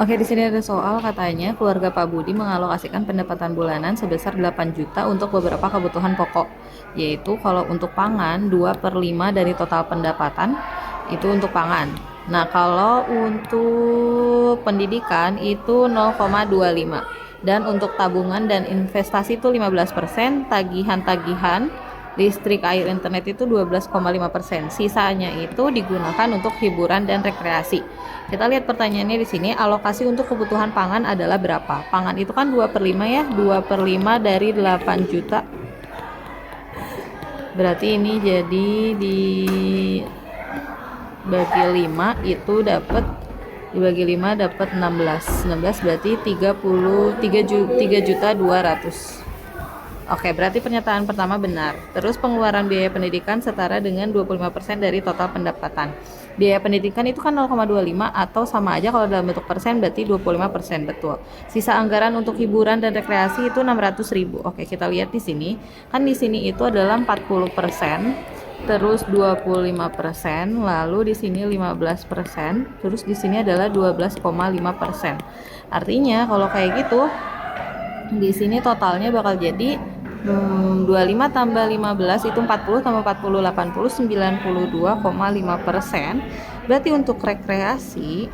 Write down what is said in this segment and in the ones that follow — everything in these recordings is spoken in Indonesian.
Oke, di sini ada soal katanya keluarga Pak Budi mengalokasikan pendapatan bulanan sebesar 8 juta untuk beberapa kebutuhan pokok, yaitu kalau untuk pangan 2/5 dari total pendapatan itu untuk pangan. Nah, kalau untuk pendidikan itu 0,25 dan untuk tabungan dan investasi itu 15%, tagihan-tagihan listrik, air, internet itu 12,5%. Sisanya itu digunakan untuk hiburan dan rekreasi. Kita lihat pertanyaannya di sini, alokasi untuk kebutuhan pangan adalah berapa? Pangan itu kan 2/5 ya, 2/5 dari 8 juta. Berarti ini jadi dibagi 5 itu dapat dibagi 5 dapat 16. 16 berarti 3 juta 200. Oke, berarti pernyataan pertama benar. Terus pengeluaran biaya pendidikan setara dengan 25% dari total pendapatan. Biaya pendidikan itu kan 0,25 atau sama aja kalau dalam bentuk persen berarti 25%, betul. Sisa anggaran untuk hiburan dan rekreasi itu 600.000. Oke, kita lihat di sini. Kan di sini itu adalah 40%, terus 25%, lalu di sini 15%, terus di sini adalah 12,5%. Artinya kalau kayak gitu di sini totalnya bakal jadi 25 tambah 15 itu 40 tambah 40 80 92,5%. Berarti untuk rekreasi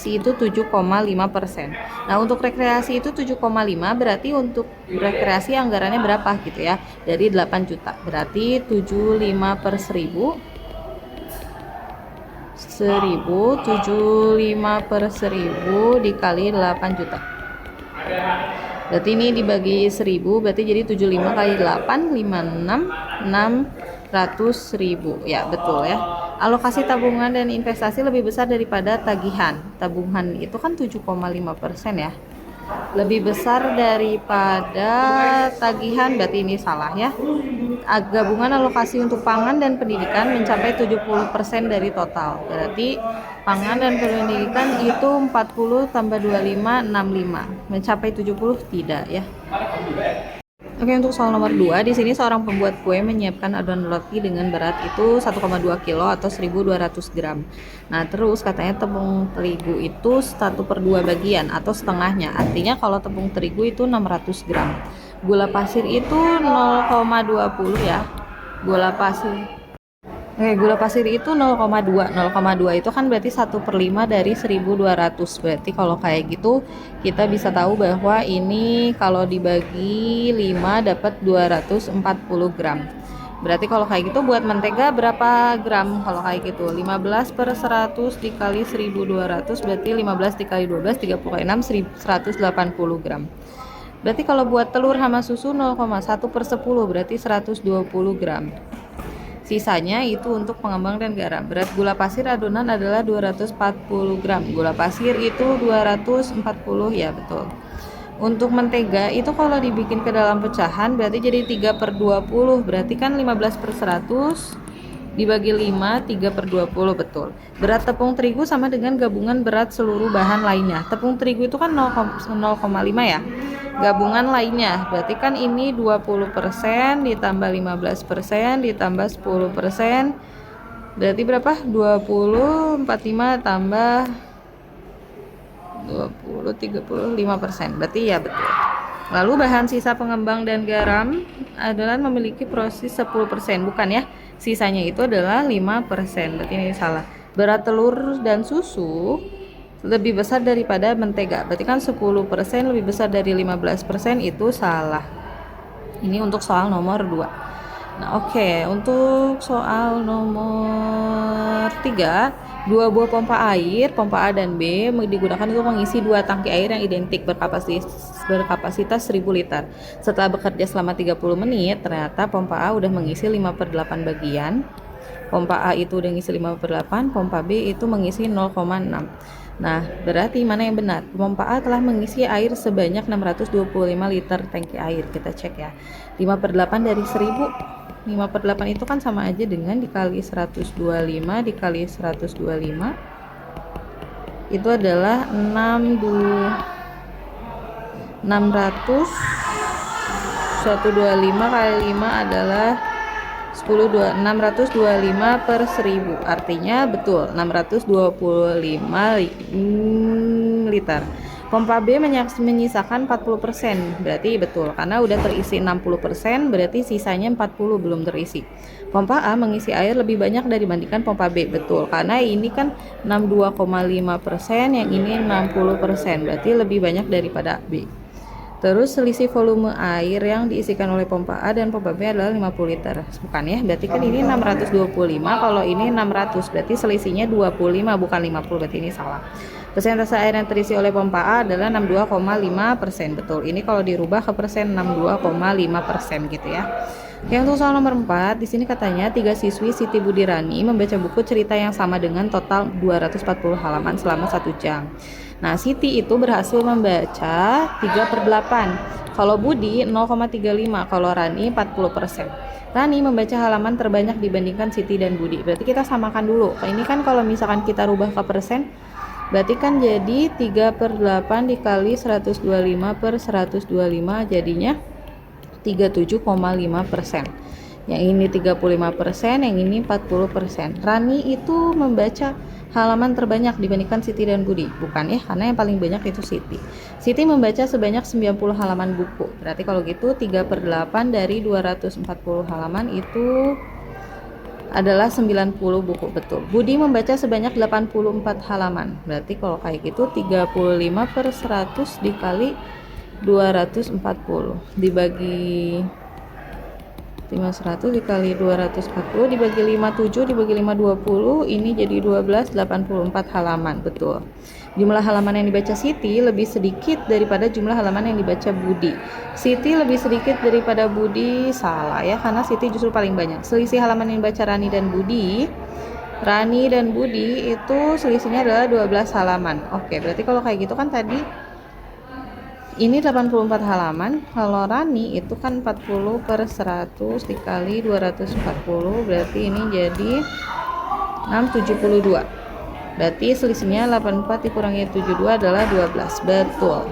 itu 7,5%. Nah, untuk rekreasi itu 7,5, berarti untuk rekreasi anggarannya berapa gitu ya? Dari 8 juta. Berarti 75 per 1000 75 per 1000 dikali 8 juta. Berarti ini dibagi 1000, berarti jadi 75 kali 8, 56, 600.000. Ya, betul ya. Alokasi tabungan dan investasi lebih besar daripada tagihan. Tabungan itu kan 7,5% ya. Lebih besar daripada tagihan, berarti ini salah ya. Gabungan alokasi untuk pangan dan pendidikan mencapai 70% dari total. Berarti pangan dan pendidikan itu 40 tambah 25, 65. Mencapai 70 tidak ya. Oke, untuk soal nomor 2, di sini seorang pembuat kue menyiapkan adonan roti dengan berat itu 1,2 kilo atau 1200 gram. Nah, terus katanya tepung terigu itu 1/2 bagian atau setengahnya. Artinya kalau tepung terigu itu 600 gram. Gula pasir itu 0,20 ya. Gula pasir Gula pasir itu 0,2. 0,2 itu kan berarti 1/5 dari 1200. Berarti kalau kayak gitu kita bisa tahu bahwa ini kalau dibagi 5 dapat 240 gram. Berarti kalau kayak gitu buat mentega berapa gram? Kalau kayak gitu 15 per 100 dikali 1200 berarti 15 dikali 12 36 180 gram. Berarti kalau buat telur sama susu 0,1 per 10 berarti 120 gram. Sisanya itu untuk pengembang dan garam. Berat gula pasir adonan adalah 240 gram. Gula pasir itu 240, ya betul. Untuk mentega itu kalau dibikin ke dalam pecahan berarti jadi 3/20. Berarti kan 15 per 100 dibagi 5, 3/20, betul. Berat tepung terigu sama dengan gabungan berat seluruh bahan lainnya. Tepung terigu itu kan 0,5 ya. Gabungan lainnya berarti kan ini 20% ditambah 15% ditambah 10%. Berarti berapa? 20, 45 tambah 20, 35%. Berarti ya betul. Lalu bahan sisa pengembang dan garam adalah memiliki proses 10%, bukan ya? Sisanya itu adalah 5%. Berarti ini salah. Berat telur dan susu lebih besar daripada mentega. Berarti kan 10% lebih besar dari 15%, itu salah. Ini untuk soal nomor 2. Nah, oke. Untuk soal nomor 3, 2 buah pompa air, pompa A dan B, digunakan untuk mengisi 2 tangki air yang identik berkapasitas 1000 liter. Setelah bekerja selama 30 menit, ternyata pompa A udah mengisi 5/8 bagian. Pompa A itu udah ngisi 5/8, pompa B itu mengisi 0,6. Nah, berarti mana yang benar? Pompa A telah mengisi air sebanyak 625 liter tangki air. Kita cek ya. 5/8 dari 1000. 5/8 itu kan sama aja dengan dikali 125 dikali 125. Itu adalah 600. 125 kali 5 adalah 625 per 1000, artinya betul 625 liter. Pompa B menyisakan 40%, berarti betul karena udah terisi 60%, berarti sisanya 40 belum terisi. Pompa A mengisi air lebih banyak dibandingkan pompa B, betul karena ini kan 62,5%, yang ini 60%, berarti lebih banyak daripada B. Terus selisih volume air yang diisikan oleh pompa A dan pompa B adalah 50 liter. Bukan ya, berarti kan ini 625, kalau ini 600, berarti selisihnya 25 bukan 50, berarti ini salah. Persentase air yang terisi oleh pompa A adalah 62,5%. Betul. Ini kalau dirubah ke persen 62,5% gitu ya. Yang untuk soal nomor 4, di sini katanya 3 siswi Siti Budirani membaca buku cerita yang sama dengan total 240 halaman selama 1 jam. Nah, Siti itu berhasil membaca 3/8. Kalau Budi 0,35, kalau Rani 40%. Rani membaca halaman terbanyak dibandingkan Siti dan Budi. Berarti kita samakan dulu. Ini kan kalau misalkan kita rubah ke persen, berarti kan jadi 3/8 dikali 125 per 125, jadinya 37,5%. Yang ini 35%, yang ini 40%. Rani itu membaca halaman terbanyak dibandingkan Siti dan Budi, bukan ya, karena yang paling banyak itu Siti. Siti membaca sebanyak 90 halaman buku. Berarti kalau gitu 3/8 dari 240 halaman itu adalah 90 buku, betul. Budi membaca sebanyak 84 halaman. Berarti kalau kayak gitu 35 per 100 dikali 240 dibagi 100 dikali 240 dibagi 57 dibagi 520, ini jadi 1284 halaman, betul. Jumlah halaman yang dibaca Siti lebih sedikit daripada jumlah halaman yang dibaca Budi. Siti lebih sedikit daripada Budi, salah ya, karena Siti justru paling banyak. Selisih halaman yang dibaca Rani dan Budi itu selisihnya adalah 12 halaman. Oke, berarti kalau kayak gitu kan tadi ini 84 halaman, kalau Rani itu kan 40 per 100 dikali 240, berarti ini jadi 672. Berarti selisihnya 84 dikurangi 72 adalah 12, betul.